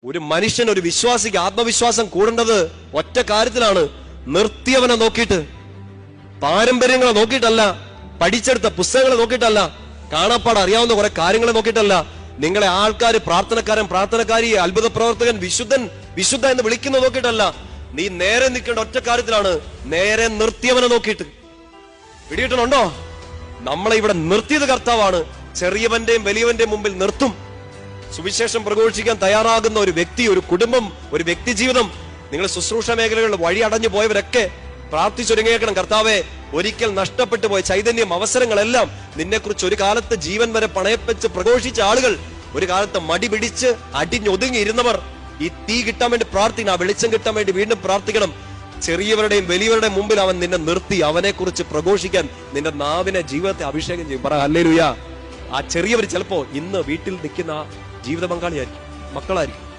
ഒരു മനുഷ്യൻ, ഒരു വിശ്വാസിക്ക് ആത്മവിശ്വാസം കൂടേണ്ടത് ഒറ്റ കാര്യത്തിലാണ്. നിർത്തിയവനെ നോക്കിയിട്ട്, പാരമ്പര്യങ്ങളെ നോക്കിയിട്ടല്ല, പഠിച്ചെടുത്ത പുസ്തകങ്ങളെ നോക്കിയിട്ടല്ല, കാണാപ്പാട് അറിയാവുന്ന കുറെ കാര്യങ്ങളെ നോക്കിയിട്ടല്ല. നിങ്ങളെ ആൾക്കാർ പ്രാർത്ഥനക്കാരൻ, പ്രാർത്ഥനക്കാരി, അത്ഭുത പ്രവർത്തകൻ, വിശുദ്ധൻ, വിശുദ്ധ എന്ന് വിളിക്കുന്നത് നോക്കിയിട്ടല്ല. നീ നേരെ നിൽക്കേണ്ട ഒറ്റ കാര്യത്തിലാണ്, നേരെ നിർത്തിയവനെ നോക്കിയിട്ട്. പിടികിട്ടണുണ്ടോ? നമ്മളെ ഇവിടെ നിർത്തിയത് കർത്താവാണ്. ചെറിയവന്റെയും വലിയവന്റെയും മുമ്പിൽ നിർത്തും. സുവിശേഷം പ്രഘോഷിക്കാൻ തയ്യാറാകുന്ന ഒരു വ്യക്തി, ഒരു കുടുംബം, ഒരു വ്യക്തി ജീവിതം, നിങ്ങൾ ശുശ്രൂഷ മേഖലകളിൽ വഴി അടഞ്ഞു പോയവരൊക്കെ പ്രാർത്ഥിച്ചൊരുങ്ങിയേക്കണം. കർത്താവെ, ഒരിക്കൽ നഷ്ടപ്പെട്ടു പോയ ചൈതന്യം, അവസരങ്ങളെല്ലാം നിന്നെക്കുറിച്ച് ഒരു കാലത്ത് ജീവൻ വരെ പണയപ്പെച്ച് പ്രഘോഷിച്ച ആളുകൾ, ഒരു കാലത്ത് മടി പിടിച്ച് അടിഞ്ഞൊതുങ്ങി ഇരുന്നവർ, ഈ തീ കിട്ടാൻ വേണ്ടി പ്രാർത്ഥിക്കണം, ആ വെളിച്ചം കിട്ടാൻ വേണ്ടി വീണ്ടും പ്രാർത്ഥിക്കണം. ചെറിയവരുടെയും വലിയവരുടെയും മുമ്പിൽ അവൻ നിന്നെ നിർത്തി അവനെ കുറിച്ച് പ്രഘോഷിക്കാൻ നിന്റെ നാവിനെ, ജീവിതത്തെ അഭിഷേകം ചെയ്യും. പറ ഹല്ലേലൂയ. ആ ചെറിയവർ ചിലപ്പോ ഇന്ന് വീട്ടിൽ നിൽക്കുന്ന ജീവിത പങ്കാളിയായിരിക്കും, മക്കളായിരിക്കും.